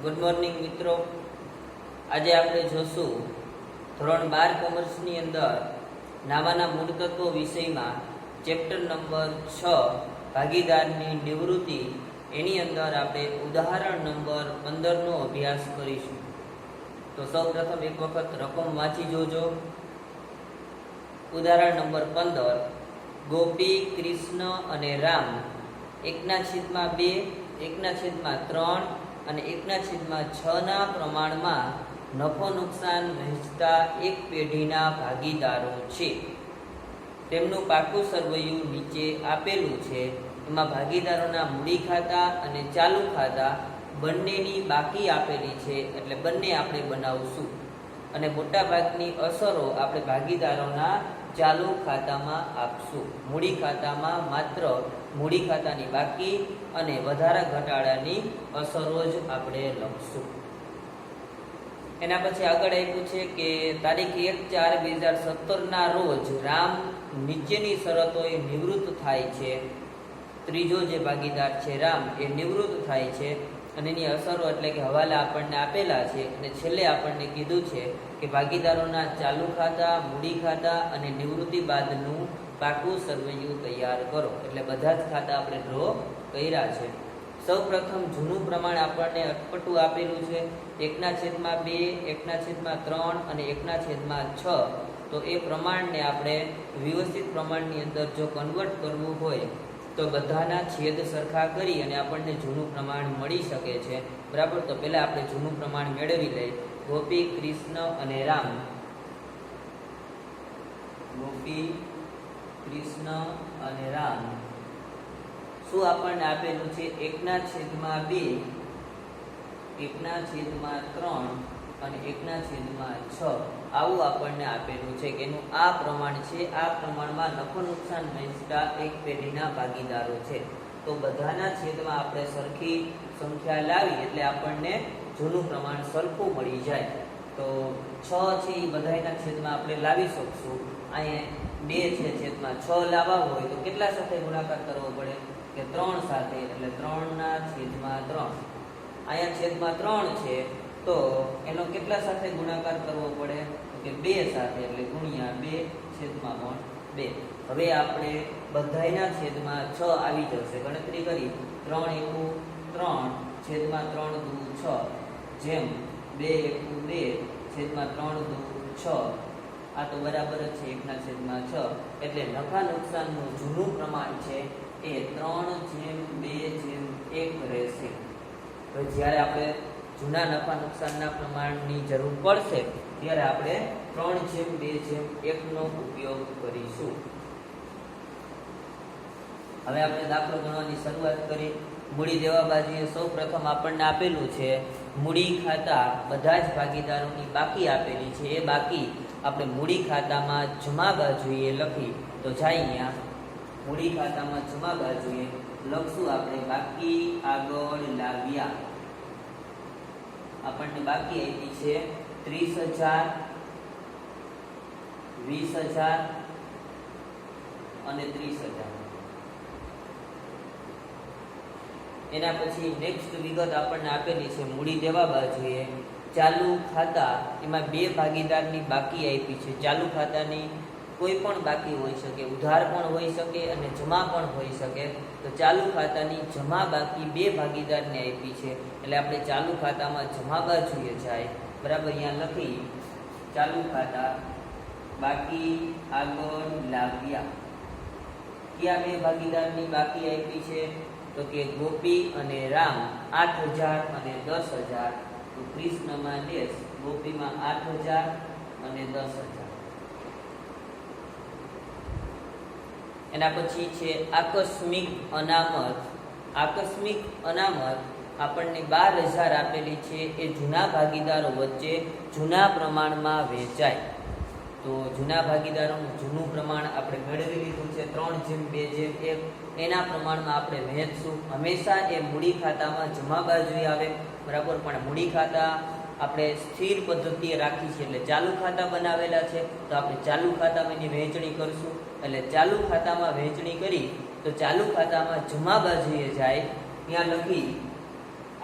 Good morning મિત્રો। આજે આપણે જોશું ધોરણ 12 કોમર્સની અંદર નામાના મૂળ તત્વો વિષયમાં ચેપ્ટર નંબર 6 ભાગીદારની નિવૃત્તિ એની અંદર આપણે ઉદાહરણ નંબર 15 નો અભ્યાસ કરીશું। તો સૌપ્રથમ એક વખત રકમ વાંચી જોજો। ઉદાહરણ નંબર 15, ગોપી, કૃષ્ણ અને રામ 1/2, 1/3 અને 1/6 ના પ્રમાણમાં નફો નુકસાન વહેંચતા એક પેઢીના ભાગીદારો છે। તેમનું પાકું સરવૈયું નીચે આપેલું છે। એમાં ભાગીદારોના મૂડી ખાતા અને ચાલુ ખાતા બંનેની બાકી આપેલી છે, એટલે બંને આપણે બનાવશું અને મોટા ભાગની અસરો આપણે ભાગીદારોના ચાલુ ખાતામાં આપશું। મૂડી ખાતામાં માત્ર મૂડી ખાતાની બાકી અને વધારા ઘટાડાની અસરો જ આપણે લખશું। એના પછી આગળ આપ્યું છે કે તારીખ 1/4/2017 ના રોજ રામ નીચેની શરતોએ નિવૃત્ત થાય છે। ત્રીજો જે ભાગીદાર છે રામ એ નિવૃત્ત થાય છે અને એની અસરો એટલે કે હવાલા આપણને આપેલા છે અને છેલ્લે આપણને કીધું છે કે ભાગીદારોના ચાલુ ખાતા, મૂડી ખાતા અને નિવૃત્તિ બાદનું પાકું સરવૈયું તૈયાર કરો। એટલે બધા જ ખાતા આપણે ડ્રો કર્યા છે। સૌ પ્રથમ જૂનું પ્રમાણ આપણને અટપટું આપેલું છે 1/2, 1/3 અને 1/6। તો એ પ્રમાણને આપણે વ્યવસ્થિત પ્રમાણની અંદર જો કન્વર્ટ કરવું હોય તો બધાના છેદ સરખા કરી અને આપણને જૂનું પ્રમાણ મળી શકે છે, બરાબર। તો પહેલા આપણે જૂનું પ્રમાણ મેળવી લઈએ। ગોપી, કૃષ્ણ અને રામ, ગોપી, કૃષ્ણ અને રામ શું આપણને આપેલું છે 1/2, 1/3 અને 1/6 આવું આપણને આપેલું છે કે એનું આ પ્રમાણ છે। આ પ્રમાણમાં નફો નુકસાન વહેંચતા એક પેઢીના ભાગીદારો છે। તો બધાના છેદમાં આપણે સરખી સંખ્યા લાવી એટલે આપણને જૂનું પ્રમાણ સરખું મળી જાય। તો 6 છે એ બધાના છેદમાં આપણે લાવી શકશું। અહીંયા 2 છે છેદમાં 6 લાવવા હોય તો કેટલા સાથે ગુણાકાર કરવો પડે કે 3 સાથે, એટલે 3/3। અહીંયા છેદમાં 3 છે તો એનો કેટલા સાથે ગુણાકાર કરવો પડે કે 2 સાથે, એટલે ગુણ્યા 2/2। હવે આપણે બધાયના છેદમાં 6 આવી જશે, ગણતરી કરી 3 × 3 છેદમાં 3 × 6, જેમ 2 × 2 છેદમાં 3 × 6 આ તો બરાબર જ છે 1/6। એટલે નફા નુકસાનનું જૂનું પ્રમાણ છે એ 3/2/1 રહેશે। હવે જ્યારે આપણે જૂના નફા નુકસાનના પ્રમાણની જરૂર પડશે ત્યારે આપણે 3/2/1 નો ઉપયોગ કરીશું। હવે આપણે દાખલો ગણવાની શરૂઆત કરી। મૂડી દેવા બાજુએ સૌ પ્રથમ આપણને આપેલું છે મૂડી ખાતા બધા જ ભાગીદારોની બાકી આપેલી છે। એ બાકી આપણે મૂડી ખાતામાં જમા બાજુએ લખી તો જાય અહીંયા મૂડી ખાતામાં જમા બાજુએ લખશું આપણે બાકી આગળ લાવ્યા। આપણને બાકી આપી છે 30,000, 20,000 અને 30,000। એના પછી નેક્સ્ટ વિગત આપણને આપેલી છે મૂડી દેવા બાજુએ ચાલુ ખાતા, એમાં 2 ભાગીદારની બાકી આપી છે। ચાલુ ખાતાની કોઈ પણ બાકી હોઈ શકે, ઉધાર પણ હોઈ શકે અને જમા પણ હોઈ શકે। તો ચાલુ ખાતાની જમા બાકી 2 ભાગીદારને આપી છે, એટલે આપણે ચાલુ ખાતામાં જમા બાજુએ જાય, બરાબર। અહીંયા લખી ચાલુ ખાતા બાકી આગળ લાવ્યા। કયા 2 ભાગીદારની બાકી આપી છે તો કે ગોપી અને રામ 8,000 અને 10,000। તો કૃષ્ણમાં ડેશ, ગોપીમાં 8,000 અને 10,000। એના પછી છે આકસ્મિક અનામત। આકસ્મિક અનામત આપણને 12,000 આપેલી છે, એ જૂના ભાગીદારો વચ્ચે જૂના પ્રમાણમાં વહેંચાય। તો જૂના ભાગીદારોનું જૂનું પ્રમાણ આપણે મેળવી લીધું છે 3/2/1, એના પ્રમાણમાં આપણે વહેંચશું। હંમેશા એ મૂડી ખાતામાં જમા બાજુએ આવે, બરાબર। પણ મૂડી ખાતા આપણે સ્થિર પદ્ધતિએ રાખી છે, એટલે ચાલુ ખાતા બનાવેલા છે તો આપણે ચાલુ ખાતામાં એની વહેંચણી કરશું। એટલે ચાલુ ખાતામાં વહેંચણી કરી તો ચાલુ ખાતામાં જમા બાજુએ જાય, ત્યાં લખી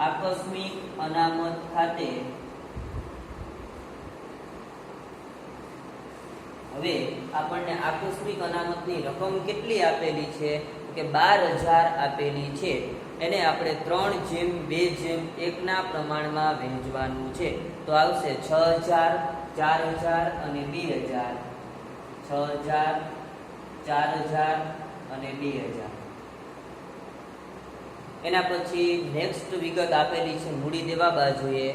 આકસ્મિક અનામત ખાતે હવે આપણને આકસ્મિક અનામતની રકમ કેટલી આપેલી છે કે 12,000 આપેલી છે. એને આપણે 3:2:1 ના પ્રમાણમાં વહેંચવાનું છે. તો આવશે 6,000, 4,000 અને 2,000. 6,000, 4,000 અને 2,000. એના પછી નેક્સ્ટ વિગત આપેલી છે મૂડી દેવા બાજુએ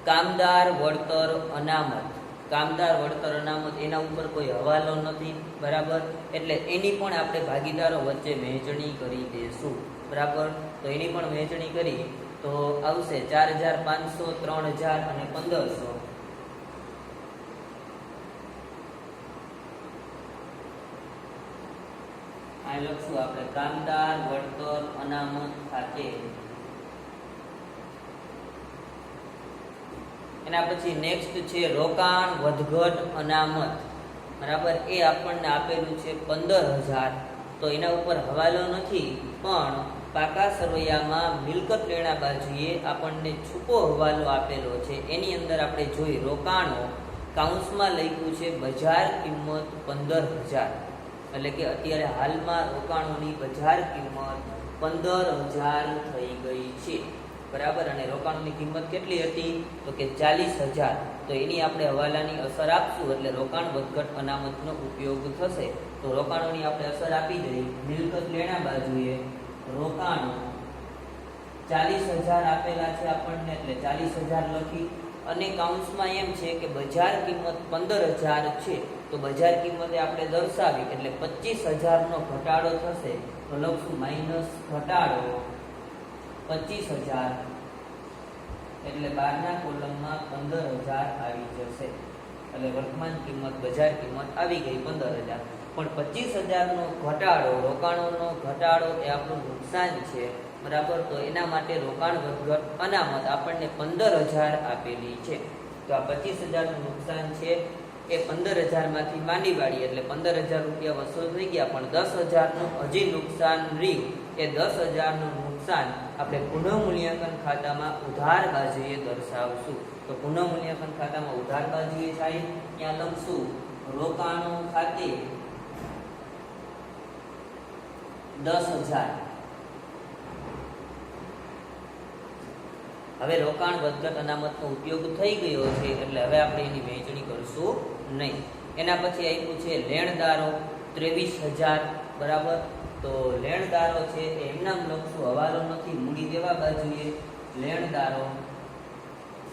કામદાર વળતર અનામત. કામદાર વળતર અનામત એના ઉપર કોઈ હવાલો નથી, બરાબર, એટલે એની પણ આપણે ભાગીદારો વચ્ચે વહેંચણી કરી દેશું, બરાબર. તો એની પણ વહેંચણી કરી તો આવશે 4,500, 3,000 અને 1,500. આ લખશું આપણે કામદાર વળતર અનામત ખાતે. એના પછી નેક્સ્ટ છે રોકાણ વધઘટ અનામત, બરાબર. એ આપણને આપેલું છે 15,000. તો એના ઉપર હવાલો નથી, પણ પાકા સરવૈયામાં મિલકત લેણા બાજુએ આપણને છૂપો હવાલો આપેલો છે. એની અંદર આપણે જોઈ રોકાણો કાઉન્સમાં લખ્યું છે બજાર કિંમત 15,000, એટલે કે અત્યારે હાલમાં રોકાણોની બજાર કિંમત 15,000 થઈ ગઈ છે, બરાબર. અને રોકાણોની કિંમત કેટલી હતી તો કે 40,000. તો એની આપણે હવાલાની અસર આપશું એટલે રોકાણ વધઘટ અનામતનો ઉપયોગ થશે. તો રોકાણોની આપણે અસર આપી દઈએ. મિલકત લેણા બાજુએ રોકાણો 40,000 આપેલા છે આપણને, એટલે 40,000 લખી. અને કાઉન્સમાં એમ છે કે બજાર કિંમત 15,000 છે, તો બજાર કિંમતે આપણે દર્શાવી એટલે 25,000 નો ઘટાડો થશે. તો લખશું માઇનસ ઘટાડો 25,000, એટલે 12ના કોલમમાં 15,000 આવી જશે. એટલે વર્તમાન કિંમત બજાર કિંમત આવી ગઈ 15,000. પણ 25,000 નો ઘટાડો, રોકાણોનો ઘટાડો એ આપણું નુકસાન છે, બરાબર. તો એના માટે રોકાણ વધઘટ અનામત આપણને 15,000 આપેલી છે. તો આ 25,000 નું નુકસાન છે એ 15,000 માંથી માંડી વાળી એટલે 15,000 રૂપિયા વસૂલ થઈ ગયા. પણ 10,000 નું હજી નુકસાન રહ્યું. એ 10,000 નું નુકસાન આપણે પુનઃમૂલ્યાંકન ખાતામાં ઉધાર બાજુએ દર્શાવશું. તો પુનઃમૂલ્યાંકન ખાતામાં ઉધાર બાજુએ થાય ત્યાં લખશું રોકાણો ખાતે 10,000. હવે રોકાણ વધઘટ અનામતનો ઉપયોગ થઈ ગયો છે એટલે હવે આપણે એની વહેંચણી કરશું નહીં. એના પછી આપ્યું છે લેણદારો 23,000, બરાબર. તો લેણદારો છે એમના લખશું, હવાલો નથી, મૂડી દેવા બાજુએ લેણદારો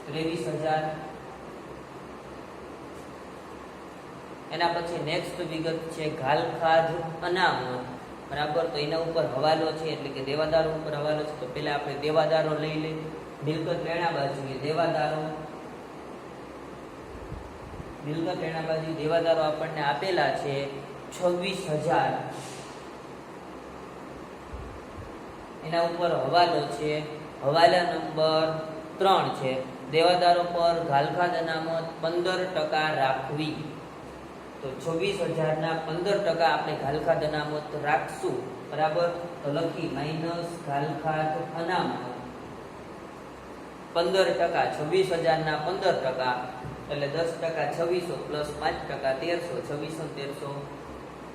23,000. એના પછી નેક્સ્ટ વિગત છે ઘાલખાધ અનામત, બરાબર. તો એના ઉપર હવાલો છે એટલે કે દેવાદારો ઉપર હવાલો છે. તો પહેલા આપણે દેવાદારો લઈ લઈએ. મિલકત લેણા બાજુએ દેવાદારો, મિલકત લેણા બાજુ દેવાદારો આપણને આપેલા છે 26,000. એના ઉપર હવાલો છે, હવાલા નંબર 3 છે. દેવાદારો પર ઘાલખાધ અનામત 15% રાખવી. તો 26,000 ના 15% આપણે ઘાલખાધ અનામત રાખશું, બરાબર. તો લખી માઇનસ ઘાલખાધ અનામત 15%, 26,000 ના 15% એટલે 10%, 2600 પ્લસ 5%, 1,300, 2600,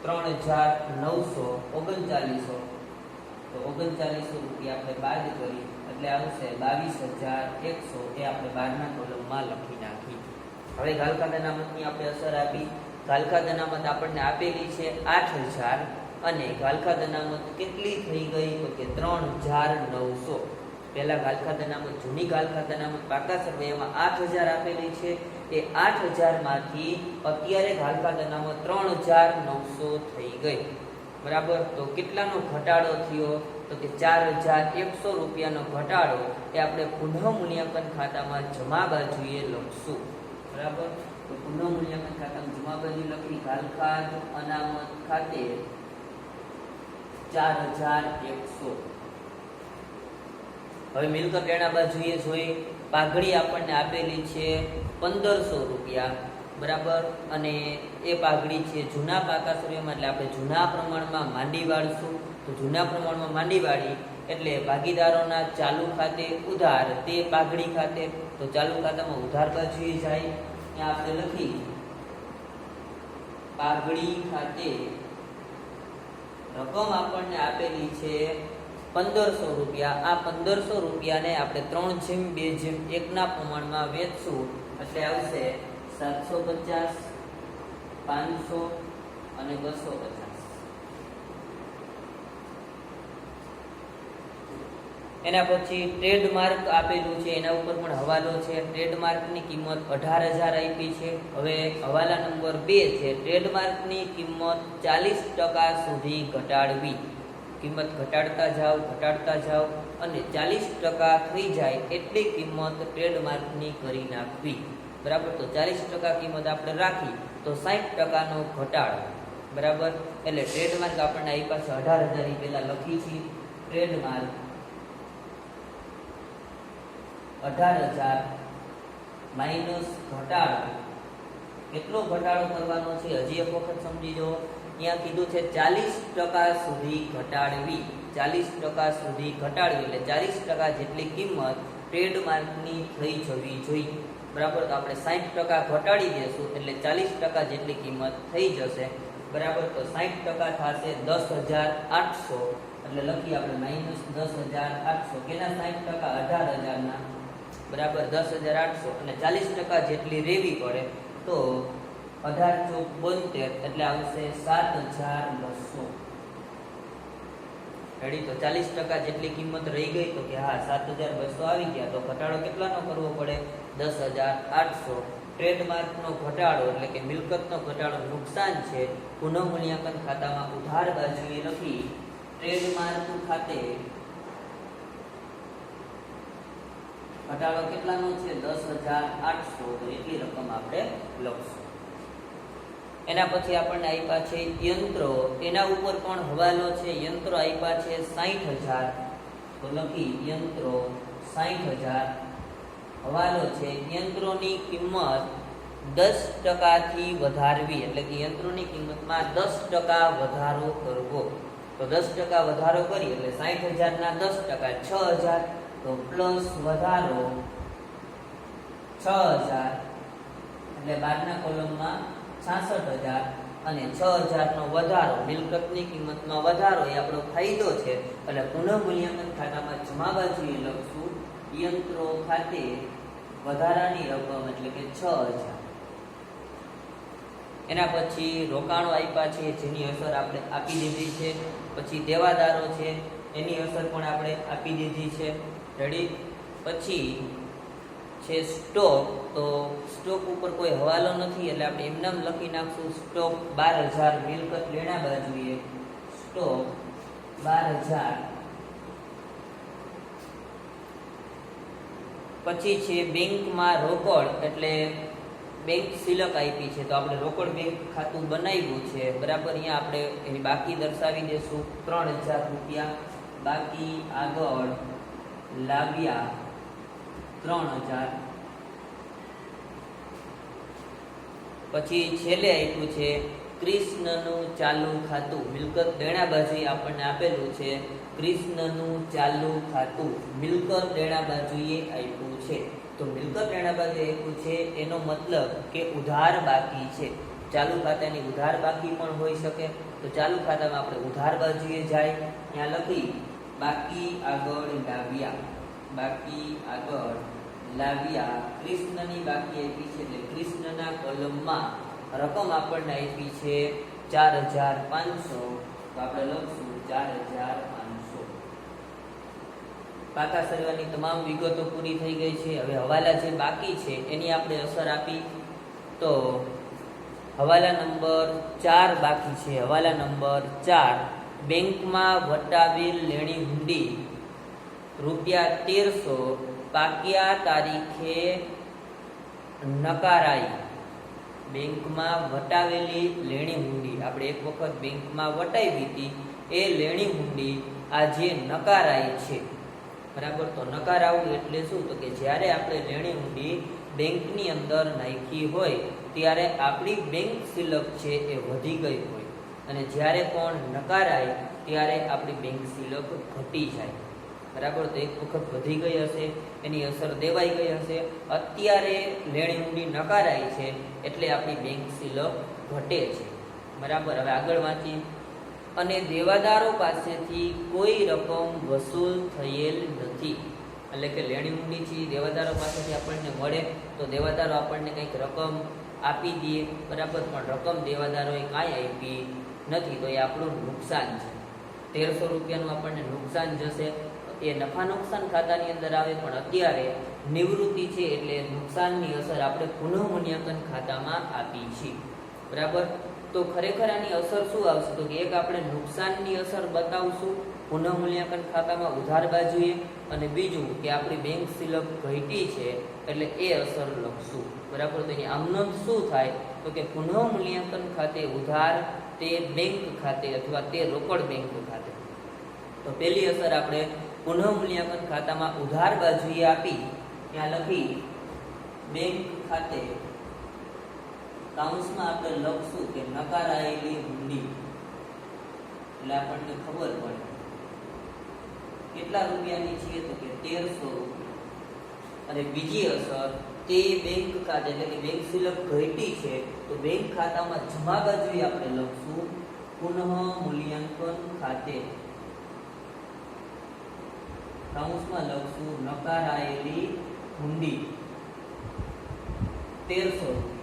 3,900, 3900. તો 3900 રૂપિયા આપણે બાદ કરી એટલે આવશે 22,100. એ આપણે 12ના કોલમમાં લખી નાખી. હવે ઘાલખાધ અનામતની આપણે અસર આપી. ઘાલખાધ અનામત આપણને આપેલી છે 8,000 અને ઘાલખાધ અનામત કેટલી થઈ ગઈ તો કે 3,900. પહેલા ઘાલખાધ અનામત, જૂની ઘાલખાધ અનામત પાકા સરવૈયામાં 8,000 આપેલી છે. એ 8,000 માંથી અત્યારે ઘાલખાધ અનામત 3,900 થઈ ગઈ, બરાબર. તો કેટલાનો ઘટાડો થયો તો કે 4,100 રૂપિયાનો ઘટાડો એ આપણે પુનઃમૂલ્યાંકન ખાતામાં જમા બાજુએ લખશું, બરાબર. તો પુનઃમૂલ્યાંકન ખાતામાં જમા બાજુ લખી ઘાલખાધ અનામત ખાતે 4,100. હવે મિલકત લેણા બાજુએ જોઈ પાઘડી આપણને આપેલી છે 1,500 રૂપિયા, બરાબર. અને એ પાઘડી છે જૂના પાકા સરવૈયામાં એટલે આપણે જૂના પ્રમાણમાં માંડી વાળશું. તો જૂના પ્રમાણમાં માંડી વાળી એટલે ભાગીદારોના ચાલુ ખાતે ઉધાર તે પાઘડી ખાતે, તો ચાલુ ખાતામાં ઉધાર બાજુએ જાય, ત્યાં આપણે લખી પાઘડી ખાતે રકમ આપણને આપેલી છે 1500 રૂપિયા. આ 1500 રૂપિયાને આપણે 3/2/1 ના પ્રમાણમાં વેચશું એટલે આવશે 750, 500 અને 250. એના પછી ટ્રેડમાર્ક આપેલું છે, એના ઉપર પણ હવાલો છે. ટ્રેડમાર્કની કિંમત 18,000 આપી છે. હવે હવાલા નંબર 2 છે, ટ્રેડમાર્કની કિંમત 40% સુધી ઘટાડવી. કિંમત ઘટાડતા જાઓ અને 40% થઈ જાય એટલી કિંમત ટ્રેડમાર્કની કરી નાખવી. બરાબર, તો 40% કિંમત આપણે રાખી તો 60%નો ઘટાડો. બરાબર, એટલે ટ્રેડમાર્ક આપણને અહીં પાસે 18,000 પહેલા લખી છે. ટ્રેડમાર્ક 18,000 માઇનસ ઘટાડો. કેટલો ઘટાડો કરવાનો છે હજી એક વખત સમજી લો. અહીંયા કીધું છે 40% સુધી ઘટાડવી. 40% સુધી ઘટાડવી એટલે 40% જેટલી કિંમત ટ્રેડમાર્કની થઈ જવી જોઈએ. બરાબર, તો આપણે 60% ઘટાડી દઈશું એટલે 40% જેટલી કિંમત થઈ જશે. બરાબર, તો 60% થશે 10,800. એટલે લખી આપણે માઇનસ 10,800. કેના 60%? 18,000 ના. બરાબર, 10,800 અને 40% જેટલી રેવી પડે તો 18 × 72 એટલે આવશે 7,200. રેડી, તો 40% જેટલી કિંમત રહી ગઈ તો કે હા 7,200 આવી ગયા. તો ઘટાડો કેટલાનો કરવો પડે? 10,800. ટ્રેડમાર્કનો ઘટાડો એટલે કે મિલકતનો ઘટાડો નુકસાન છે. પુનઃમૂલ્યાંકન ખાતામાં ઉધાર બાજુએ લખી ટ્રેડમાર્ક ખાતે ઘટાડો કેટલાનો છે? 10,800. તો એટલી રકમ આપણે લખશું. એના પછી આપણને આપ્યા છે યંત્રો, એના ઉપર પણ હવાલો છે. યંત્રો આપ્યા છે 60,000. તો લખી યંત્રો 60,000 હવાલો છે. યંત્રોની કિંમત 10% થી વધારવી એટલે કે યંત્રોની કિંમતમાં 10% વધારો કરવો. તો 10% વધારો કરી એટલે 60,000 ના 10% 6,000. તો પ્લસ વધારો 6,000 એટલે બારના કોલમમાં 66,000 અને 6,000 નો વધારો મિલકતની કિંમતમાં વધારો એ આપણો ફાયદો છે. એટલે પુનઃમૂલ્યાંકન ખાતામાં જમા બાજુએ લખશું યંત્રો ખાતે વધારાની રકમ એટલે કે 6,000. એના પછી રોકાણો આપ્યા છે જેની અસર આપણે આપી દીધી છે. પછી દેવાદારો છે એની અસર પણ આપણે આપી દીધી છે. રેડી, પછી છે સ્ટોક. તો સ્ટોક ઉપર કોઈ હવાલો નથી એટલે આપણે એમનામ લખી નાખશું સ્ટોક 12,000. મિલકત લેણા બાજુએ સ્ટોક 12,000. પછી છે બેંકમાં રોકડ એટલે બેંક સિલક આપી છે તો આપણે રોકડ બેંક ખાતું બનાવ્યું છે. બરાબર, અહીંયા આપણે એની બાકી દર્શાવી દેશું 3,000 રૂપિયા. બાકી આગળ લાવ્યા 3,000. પછી છેલ્લે આપ્યું છે કૃષ્ણનું ચાલુ ખાતું. મિલકત દેણા બાજુએ આપણને આપેલું છે કૃષ્ણનું ચાલુ ખાતું. મિલકત દેણા બાજુએ આપ્યું છે. તો મિલકત દેણા બાજુએ આપ્યું છે એનો મતલબ કે ઉધાર બાકી છે. ચાલુ ખાતાની ઉધાર બાકી પણ હોઈ શકે. તો ચાલુ ખાતામાં આપણે ઉધાર બાજુએ જાય ત્યાં લખી બાકી આગળ લાવ્યા. બાકી આગળ લાવ્યા. કૃષ્ણની બાકી આપી છે એટલે કૃષ્ણના કોલમમાં રકમ આપણને આપી છે 4,500. તો આપણે લખશું 4,500. પાકા સરવાની તમામ વિગતો પૂરી થઈ ગઈ છે. હવે હવાલા જે બાકી છે એની આપણે અસર આપી તો હવાલા નંબર 4 બાકી છે. હવાલા નંબર 4 બેંકમાં વટાવેલ લેણી હુંડી ₹1,300 પાક્યા તારીખે નકારાઈ. બેંકમાં વટાવેલી લેણી હુંડી આપણે એક વખત બેંકમાં વટાવી હતી એ લેણી હુંડી આજે નકારાઈ છે. બરાબર, તો નકારાવું એટલે શું? તો કે જ્યારે આપણે લેણી હુંડી બેંકની અંદર નાખી હોય ત્યારે આપણી બેંક સિલક છે એ વધી ગઈ હોય અને જ્યારે પણ નકારાય ત્યારે આપણી બેંક સિલક ઘટી જાય. બરાબર. તો એક વખત વધી ગઈ હશે, એની અસર દેવાઈ ગઈ હશે, અત્યારે લેણી ઊંડી નકારાઈ છે એટલે આપણી બેંક શિલક ઘટે છે. બરાબર. હવે આગળ વાંચીએ. અને દેવાદારો પાસેથી કોઈ રકમ વસૂલ થયેલ નથી. એટલે કે લેણી ઊંડી છે દેવાદારો પાસેથી આપણને મળે તો દેવાદારો આપણને કંઈક રકમ આપી દે, બરાબર, પણ રકમ દેવાદારોએ કાંઈ આપી નથી તો એ આપણું નુકસાન છે. 1300 રૂપિયાનું આપણને નુકસાન જશે. એ નફા નુકસાન ખાતાની અંદર આવે, પણ અત્યારે નિવૃત્તિ છે એટલે નુકસાનની અસર આપણે પુનઃમૂલ્યાંકન ખાતામાં આપી છે. બરાબર. તો ખરેખર આની અસર શું આવશે? તો કે એક આપણે નુકસાનની અસર બતાવશું પુનઃમૂલ્યાંકન ખાતામાં ઉધાર બાજુએ, અને બીજું કે આપણી બેંક શિલક ઘટી છે એટલે એ અસર લખશું. બરાબર. તો એની આમનોંધ શું થાય? તો કે પુનઃમૂલ્યાંકન ખાતે ઉધાર તે બેંક ખાતે અથવા તે રોકડ બેંક ખાતે. તો પહેલી અસર આપણે પુનઃમૂલ્યાંકન ખાતામાં ઉધાર બાજુએ આપી, ત્યાં લખી બેંક ખાતે કાઉન્સમાં આપણે લખશું કે નકારાયેલી હુંડી, એટલે આપણને ખબર પડે કેટલા રૂપિયાની છે તો કે 1300 રૂપિયા. અને બીજી અસર તે બેંક ખાતે એટલે કે બેંક શિલક ઘટી છે તો બેંક ખાતામાં જમા બાજુએ આપણે લખશું પુનઃમૂલ્યાંકન ખાતે કાઉન્સમાં લખશું નકારાયેલી હુંડી 1300 રૂપિયા.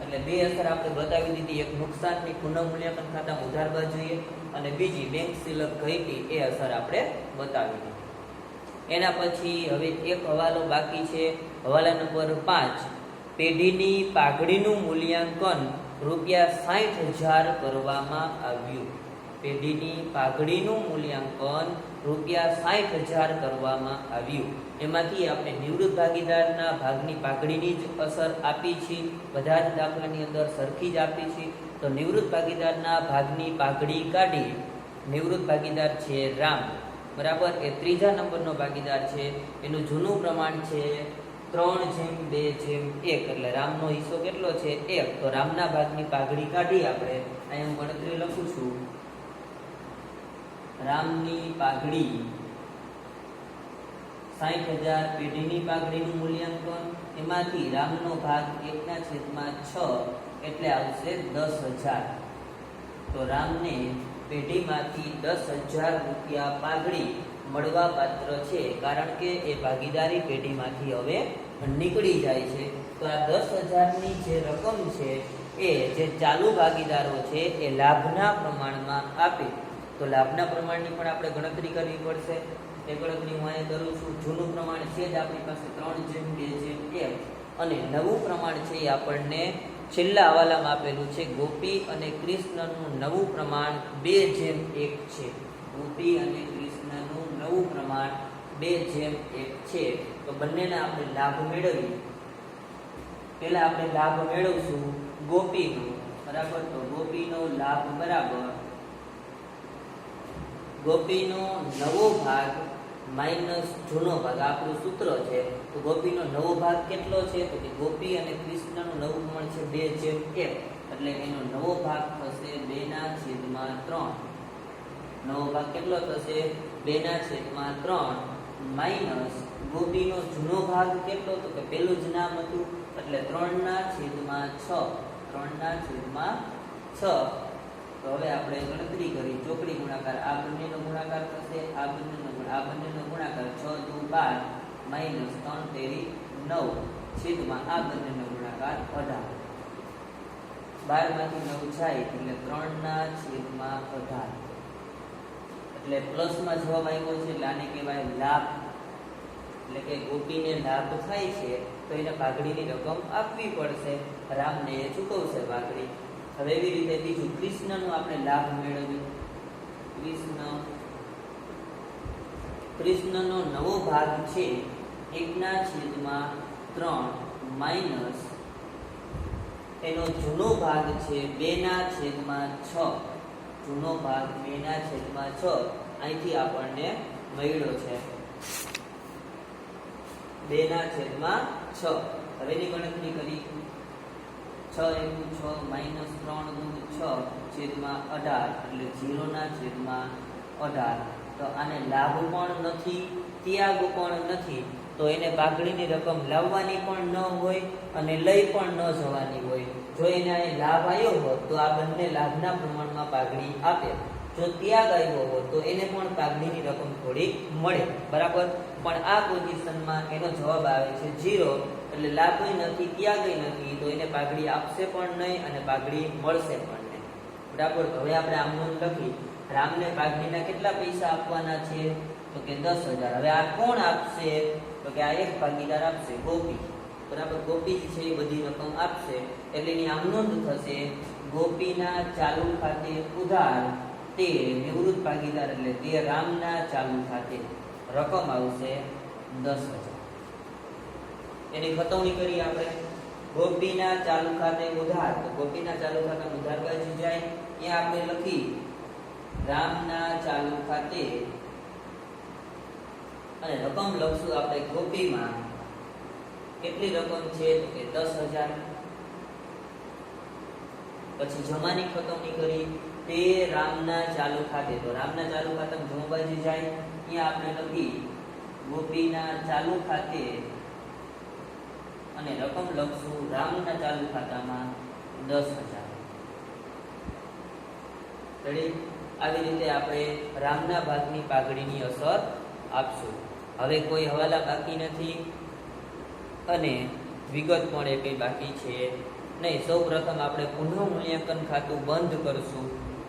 એટલે બે અસર આપણે બતાવી દીધી, એક નુકસાનની પુનઃમૂલ્યાંકન ખાતામાં ઉધાર બાજુએ અને બીજી બેંક શિલક ઘટી એ અસર આપણે બતાવી દીધી. એના પછી હવે એક હવાલો બાકી છે, હવાલા નંબર 5. પેઢીની પાઘડીનું મૂલ્યાંકન ₹60,000 કરવામાં આવ્યું. પેઢીની પાઘડીનું મૂલ્યાંકન ₹60,000 કરવામાં આવ્યું. એમાંથી આપણે નિવૃત્ત ભાગીદારના ભાગની પાઘડીની જ અસર આપી છે, બધા જ દાખલાની અંદર સરખી જ આપી છે. તો નિવૃત્ત ભાગીદારના ભાગની પાઘડી કાઢી. નિવૃત્ત ભાગીદાર છે રામ, બરાબર, એ ત્રીજા નંબરનો ભાગીદાર છે. એનું જૂનું પ્રમાણ છે 3:2:1, એટલે રામનો હિસ્સો કેટલો છે? 1. તો રામના ભાગની પાઘડી કાઢી આપણે. અહીં હું ગણતરી લખું છું. રામની પાઘડી 60,000, પેઢીની પાઘડીનું મૂલ્યાંકન, એમાંથી રામનો ભાગ 1/6 એટલે આવશે 10,000. તો રામને પેઢીમાંથી 10,000 રૂપિયા પાઘડી મળવા પાત્ર છે, કારણ કે એ ભાગીદારી પેઢીમાંથી હવે નીકળી જાય છે. તો આ 10,000ની જે રકમ છે એ જે ચાલુ ભાગીદારો છે એ લાભના પ્રમાણમાં આપે. તો લાભના પ્રમાણની પણ આપણે ગણતરી કરવી પડશે. એ ગણતરી હું અહીંયા કરું છું. જૂનું પ્રમાણ છે જ આપણી પાસે 3:2:1, અને નવું પ્રમાણ છે એ આપણને છેલ્લા હવાલામાં આપેલું છે. ગોપી અને કૃષ્ણનું નવું પ્રમાણ 2:1 છે. ગોપી અને કૃષ્ણનું નવું પ્રમાણ 2:1 છે. તો બંનેના આપણે લાભ મેળવી. પહેલા આપણે લાભ મેળવશું ગોપીનો, બરાબર. તો ગોપીનો લાભ બરાબર ગોપીનો નવો ભાગ માઇનસ જૂનો ભાગ, આપણું સૂત્ર છે. તો ગોપીનો નવો ભાગ કેટલો છે? તો કે ગોપી અને કૃષ્ણનું નવું પ્રમાણ છે 2:1, એટલે એનો નવો ભાગ થશે 2/3. નવો ભાગ કેટલો થશે? 2/3 માઇનસ ગોપીનો જૂનો ભાગ કેટલો? તો કે પેલું જ નામ હતું એટલે 3/6. 3/6. તો હવે આપણે ગણતરી કરી. ચોકડી ગુણાકાર, આ બંનેનો ગુણાકાર થશે, આ બંનેનો ગુણાકાર 6×2=12 માઇનસ 3×3=9 છેદમાં આ બંનેનો ગુણાકાર 18. 12માંથી 9 જાય એટલે 3/18. એટલે પ્લસમાં જવાબ આવ્યો છે એટલે આને કહેવાય લાભ. એટલે કે ગોપીને લાભ થાય છે તો એને પાઘડીની રકમ આપવી પડશે, રામને એ ચૂકવશે પાઘડી. હવે એવી રીતે બીજું કૃષ્ણનો આપણે લાભ મેળવ્યો. કૃષ્ણનો નવો ભાગ છે 1/3 માઇનસ એનો જૂનો ભાગ છે 2/6. જૂનો ભાગ 2/6 અહીંથી આપણને મળ્યો છે 2/6. હવે એની ગણતરી કરી. 6×6 -3×6 છેદમાં 18 એટલે 0/18. તો આને લાભ પણ નથી, ત્યાગ પણ નથી, તો એને પાઘડીની રકમ લાવવાની પણ ન હોય અને લઈ પણ ન જવાની હોય. જો એને લાભ આવ્યો હોત તો આ બંને લાભના પ્રમાણમાં પાઘડી આપે. જો ત્યાગ આવ્યો હોત તો એને પણ પાઘડીની રકમ થોડી મળે. બરાબર. પણ આ પોઝિશનમાં એનો જવાબ આવે છે 0, એટલે લાભય નથી, ત્યાગય નથી, તો એને પાઘડી આપશે પણ નહીં અને પાઘડી મળશે પણ નહીં. બરાબર. હવે આપણે આમ નોંધ લખી, રામને પાઘડીના કેટલા પૈસા આપવાના છે? તો કે 10,000. હવે આ કોણ આપશે? તો કે આ એક ભાગીદાર આપશે, ગોપી. બરાબર. ગોપી છે એ બધી રકમ આપશે, એટલે એની આમ નોંધ થશે, ગોપીના ચાલુ ખાતે ઉધાર તે નિવૃત્ત ભાગીદાર, એટલે તે રામના ચાલુ ખાતે રકમ આવશે 10,000. એની ખતવણી કરી આપણે. ગોપીના ચાલુ ખાતે ઉધાર, તો ગોપીના ચાલુ ખાતે ઉધાર બાજુ જાય, ત્યાં આપણે લખી રામના ચાલુ ખાતે, અને રકમ લખશું આપણે ગોપીમાં કેટલી રકમ છે? તો કે 10,000. પછી જમાની ખતવણી કરી, તે રામના ચાલુ ખાતે, તો રામના ચાલુ ખાતે જમા બાજુ જાય, ત્યાં આપણે લખી ગોપીના ચાલુ ખાતે, અને રકમ લખશું રામના ચાલુ ખાતામાં 10,000. રેડી? આવી રીતે આપણે રામના ભાગની પાઘડીની અસર આપશું. હવે કોઈ હવાલા બાકી નથી અને વિગત પણ એ કંઈ બાકી છે નહીં. સૌ પ્રથમ આપણે પુનઃ મૂલ્યાંકન ખાતું બંધ કરશું.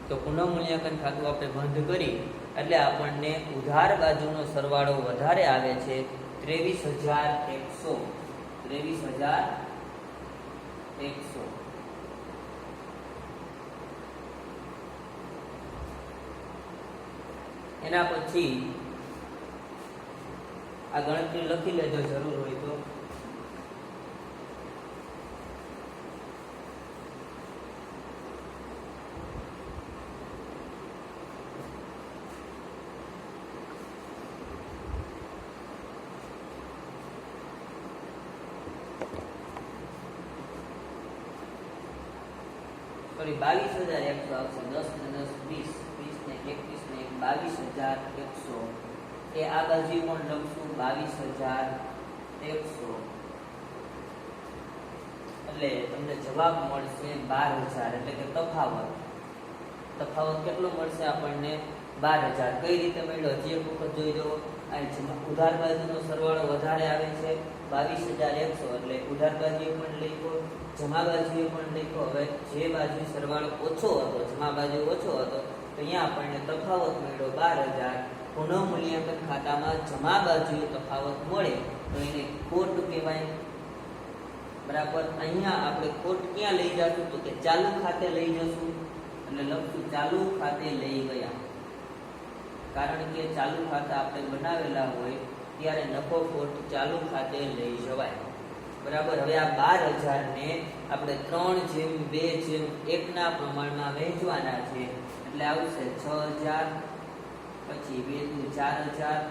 તો પુનઃ મૂલ્યાંકન ખાતું આપણે બંધ કરી એટલે આપણને ઉધાર બાજુનો સરવાળો વધારે આવે છે 23,100. 23,100. એના પછી આ ગણતરી લખી લેજો જરૂર હોય તો. સોરી 22,100 આવશે. 10 ને 10 20, 20 ને 21 ને 22,100. એ આ બાજુ પણ લખશું 22,100. એટલે તમને જવાબ મળશે 12,000. એટલે કે તફાવત કેટલો મળશે આપણને? 12,000. કઈ રીતે મળ્યો? જે વખત જોઈ લો, ઉધાર બાજુનો સરવાળો વધારે આવે છે 22,100, એટલે ઉધાર બાજુએ પણ લખ્યો, જમા બાજુએ પણ લખ્યો. હવે જે બાજુ સરવાળો ઓછો હતો, જમા બાજુ ઓછો હતો, તો અહીંયા આપણને તફાવત મળ્યો 12,000. પુનઃ મૂલ્યાંકન ખાતામાં જમા બાજુએ તફાવત મળે તો એને ખોટ કહેવાય. બરાબર. અહીંયા આપણે ખોટ ક્યાં લઈ જશું? તો કે ચાલુ ખાતે લઈ જશું, એટલે લખશું ચાલુ ખાતે લઈ ગયા. કારણ કે ચાલુ ખાતા આપણે બનાવેલા હોય ત્યારે નફો ખોટ ચાલુ ખાતે લઈ જવાય. બરાબર. હવે આ 12,000 ને આપણે 3/2/1 ના પ્રમાણમાં વહેંચવાના છે, એટલે આવશે 6,000, પછી 2 × 4,000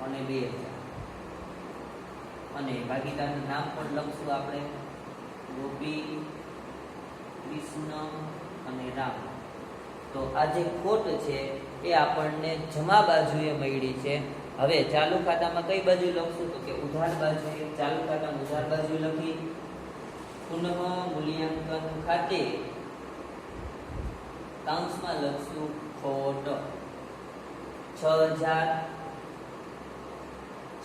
અને 2,000. અને ભાગીદારનું નામ પણ લખશું આપણે, ગોપી, કૃષ્ણ અને રામ. તો આ જે ખોટ છે એ આપણને જમા બાજુએ મળી છે. હવે ચાલુ ખાતામાં કઈ બાજુ લખશું? તો કે ઉધાર બાજુએ. ચાલુ ખાતામાં ઉધાર બાજુ લખી પુનઃ મૂલ્યાંકન ખાતે કાઉન્સમાં લખશું ખોટ 6,000,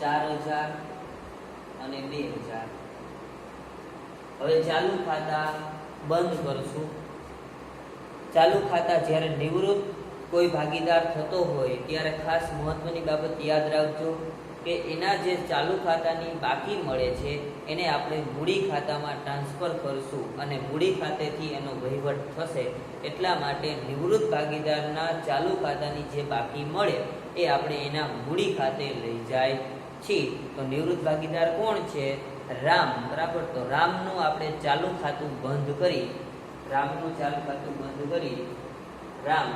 4,000 અને 2,000. હવે ચાલુ ખાતા બંધ કરશું. ચાલુ ખાતા જ્યારે નિવૃત્ત કોઈ ભાગીદાર થતો હોય ત્યારે ખાસ મહત્વની બાબત યાદ રાખજો કે એના જે ચાલુ ખાતાની બાકી મળે છે એને આપણે મૂડી ખાતામાં ટ્રાન્સફર કરશું અને મૂડી ખાતેથી એનો વહીવટ થશે. એટલા માટે નિવૃત્ત ભાગીદારના ચાલુ ખાતાની જે બાકી મળે એ આપણે એના મૂડી ખાતે લઈ જાય છીએ. તો નિવૃત્ત ભાગીદાર કોણ છે? રામ. બરાબર. તો રામનું આપણે ચાલુ ખાતું બંધ કરી, રામનું ચાલુ ખાતું બંધ કરી રામ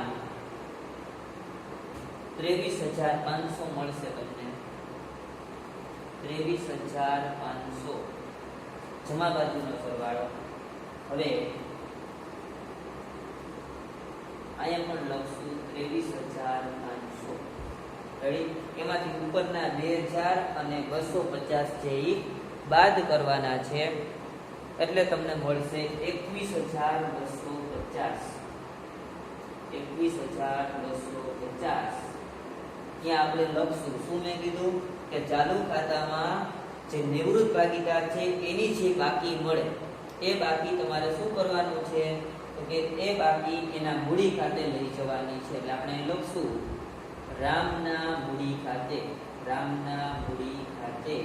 23,500 મળશે તમને. 23,500 જમા બાજુનો સરવાળો. હવે અહીંયા પણ લખશું 23,500. રેડી? એમાંથી ઉપરના 2000 અને 250 છે એ બાદ કરવાના છે, એટલે તમને મળશે 21,250. 21,250. ત્યાં આપણે લખશું શું મેં કીધું કે ચાલુ ખાતામાં જે નિવૃત્ત ભાગીદાર છે એની જે બાકી મળે એ બાકી તમારે શું કરવાનું છે તો કે એ બાકી એના મૂડી ખાતે લઈ જવાની છે. એટલે આપણે લખશું રામના મૂડી ખાતે. રામના મૂડી ખાતે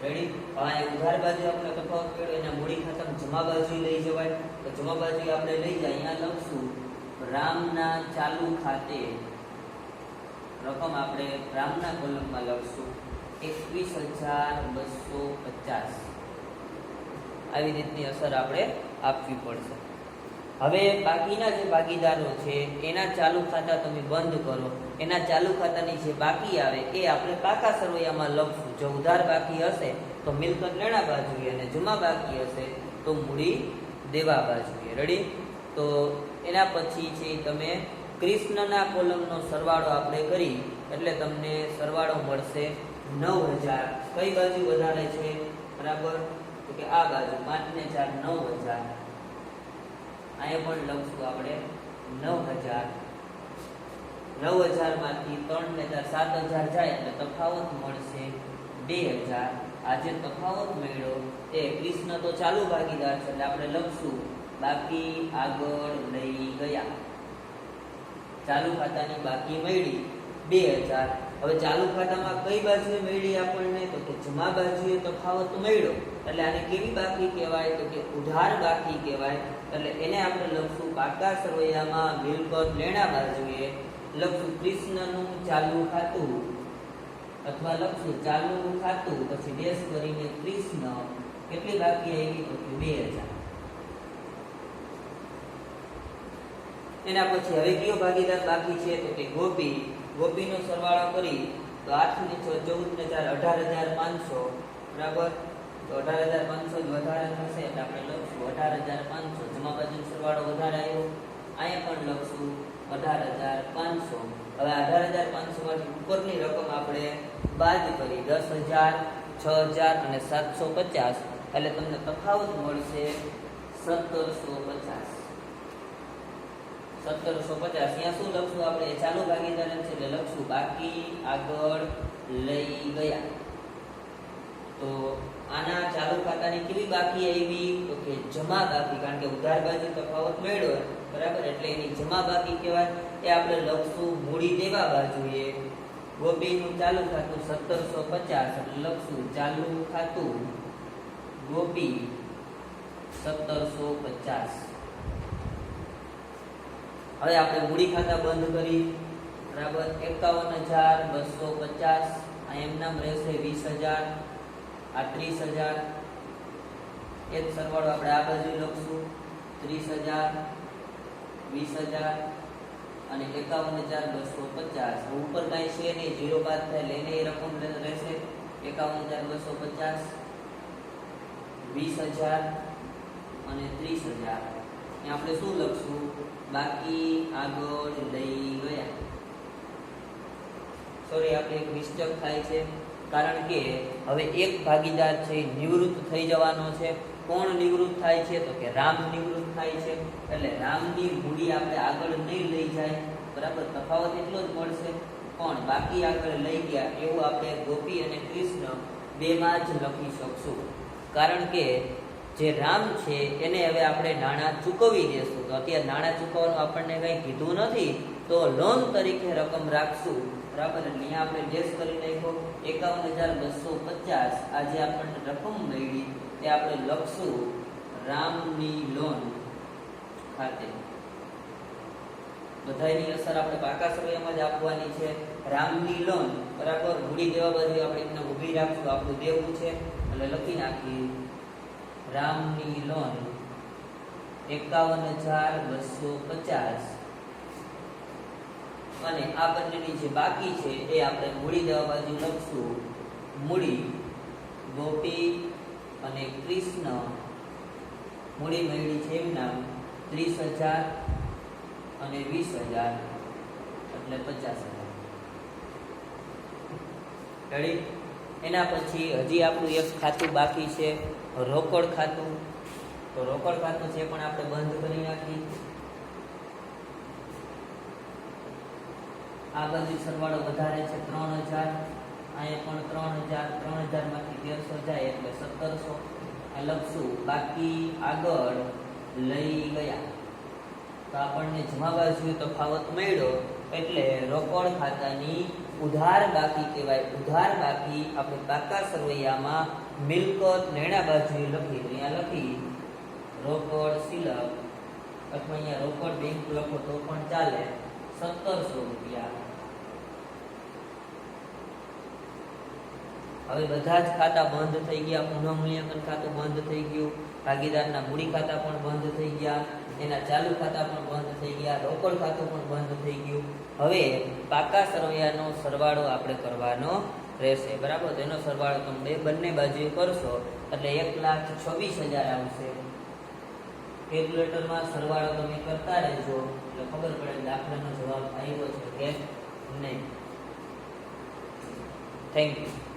રેડી? હવે ઉધાર બાજુ આપણે તફાવત કર્યો, એના મૂડી ખાતામાં જમા બાજુ લઈ જવાય, તો જમા બાજુ આપણે લઈ જાય. અહીંયા લખશું રામના ચાલુ ખાતે રકમ આપણે રામના કોલમમાં લખશું 21,250. આવી રીતની અસર આપણે આપવી પડશે. હવે બાકીના જે ભાગીદારો છે એના ચાલુ ખાતા તમે બંધ કરો, એના ચાલુ ખાતાની જે બાકી આવે એ આપણે પાકા સરવૈયામાં લખશું. જો ઉધાર બાકી હશે તો મિલકત લેણા બાજુએ, અને જમા બાકી હશે તો મૂડી દેવા બાજુએ. રેડી? તો એના પછી છે તમે કૃષ્ણના કોલમનો સરવાળો આપણે કરી એટલે તમને સરવાળો મળશે 9,000. કઈ બાજુ વધારે છે? બરાબર, તો કે આ બાજુ 5 ને 4 9,000. અહીંયા પણ લખશું આપણે 9,000. 9,000 માંથી 3 ને 4 7,000 જાય એટલે તફાવત મળશે 2,000. આ જે તફાવત મળ્યો એ કૃષ્ણ તો ચાલુ ભાગીદાર છે એટલે આપણે લખશું બાકી આગળ લઈ ગયા. ચાલુ ખાતાની બાકી મળી 2,000. હવે ચાલુ ખાતામાં કઈ બાજુએ મળી આપણને તો કે જમા બાજુએ તફાવત મળ્યો એટલે આને કેવી બાકી કહેવાય તો કે ઉધાર બાકી કહેવાય. એટલે એને આપણે લખશું પાકા સરવૈયામાં મિલકત લેણા બાજુએ લખશું કૃષ્ણનું ચાલુ ખાતું, અથવા લખશું ચાલુ ખાતું પછી ડેશ કરીને કૃષ્ણ. કેટલી બાકી આવી તો કે 2,000. એના પછી હવે કયો ભાગીદાર બાકી છે તો કે ગોપી. ગોપીનો સરવાળો કરી તો 8 ને 6 14 ને 4 18,500. બરાબર, તો 18,500 જ વધારે થશે એટલે આપણે લખશું 18,500. જમા બાજુનો સરવાળો વધારે આવ્યો, અહીંયા પણ લખશું 18,500. હવે 18,500 માંથી ઉપરની રકમ આપણે બાદ કરી 10,000, 6,000 અને 750 એટલે તમને તફાવત મળશે 1,750. 1,750. અહીંયા શું લખશું આપણે? ચાલુ ભાગીદાર છે એટલે લખશું બાકી આગળ લઈ ગયા. તો આના ચાલુ ખાતાની કેવી બાકી આવી તો કે જમા બાકી, કારણ કે ઉધાર બાજુ તફાવત મળ્યો બરાબર એટલે એની જમા બાકી કહેવાય. એ આપણે લખશું મૂડી દેવા બાજુએ. ગોપીનું ચાલુ ખાતું 1,750 એટલે લખશું ચાલુ ખાતું ગોપી 1,750. હવે આપણે મૂડી ખાતા બંધ કરી બરાબર 51,250. આ એમ નામ રહેશે 20,000. આ 30,000. એ જ સરવાળો આપણે આ બાજુ લખશું 30,000, 20,000 અને 51,250. ઉપર કાંઈ છે નહીં, 0 બાદ થાય લઈને એ રકમ રહેશે 51,250, 20,000 અને 30,000. આપણે શું લખશું? બાકી આગળ લઈ ગયા. સોરી, આપણે એક મિસ્ટેક થાય છે, કારણ કે હવે એક ભાગીદાર છે નિવૃત્ત થઈ જવાનો છે. કોણ નિવૃત્ત થાય છે તો કે રામ નિવૃત્ત થાય છે એટલે રામની મૂડી આપણે આગળ નહીં લઈ જાય. બરાબર, તફાવત એટલો જ મળશે પણ બાકી આગળ લઈ ગયા એવું આપણે ગોપી અને કૃષ્ણ બેમાં જ લખી શકશું. કારણ કે જે રામ છે એને હવે આપણે નાણાં ચૂકવી દેશું. તો અત્યારે નાણાં ચૂકવવાનું આપણને કંઈ કીધું નથી, તો લોન તરીકે રકમ રાખશું. બરાબર, એટલે અહીંયા આપણે ડેશ કરી નાખ્યો 51,250. આ જે આપણને રકમ મળી એ આપણે લખશું રામની લોન ખાતે. બધાની અસર આપણે પાકા સરવૈયામાં જ આપવાની છે. રામની લોન બરાબર, મૂડી દેવા બાજુ આપણે એને ઊભી રાખશું, આપણું દેવું છે એટલે લખી નાખી રામની લોન 51,250. અને આ બંનેની જે બાકી છે એ આપણે મૂડી દેવા બાજુ લખશું મૂડી ગોપી અને કૃષ્ણ. મૂડી મળી છે એમ નામ 30,000 અને 20,000 એટલે 50,000. રેડી? એના પછી હજી આપણું એક ખાતું બાકી છે, રોકડ ખાતું. તો રોકડ ખાતું છે પણ આપણે બંધ કરી નાખી. આ બાજુ સરવાળો વધારે છે 3,000, અહીંયા પણ 3,000, 3,000 માંથી 1,300 જાય એટલે 1,700. આ લખશું બાકી આગળ લઈ ગયા. તો આપણને જમા બાજુ તફાવત મળ્યો એટલે રોકડ ખાતાની ઉધાર બાકી કહેવાય. ઉધાર બાકી આપણે પાકા સરવૈયામાં મિલકત લેણા બાજુએ લખી. અહીંયા લખી રોકડ સિલક અથવા અહીંયા રોકડ બેંક લખો તો પણ ચાલે. 1,700 રૂપિયા. હવે બધા જ ખાતા બંધ થઈ ગયા. પુનઃમૂલ્યાંકન ખાતું બંધ થઈ ગયું, ભાગીદારના મૂડી ખાતા પણ બંધ થઈ ગયા, એના ચાલુ ખાતા પણ બંધ થઈ ગયા, રોકડ ખાતું પણ બંધ થઈ ગયું. હવે પાકા સરવૈયાનો સરવાળો આપણે કરવાનો રહેશે. બરાબર? તો એનો સરવાળો તમે બંને બાજુએ કરશો એટલે 1,26,000 આવશે. કેલ્ક્યુલેટરમાં સરવાળો તમે કરતા રહેજો એટલે ખબર પડે દાખલાનો જવાબ આવ્યો છે કે નહીં. Thank you.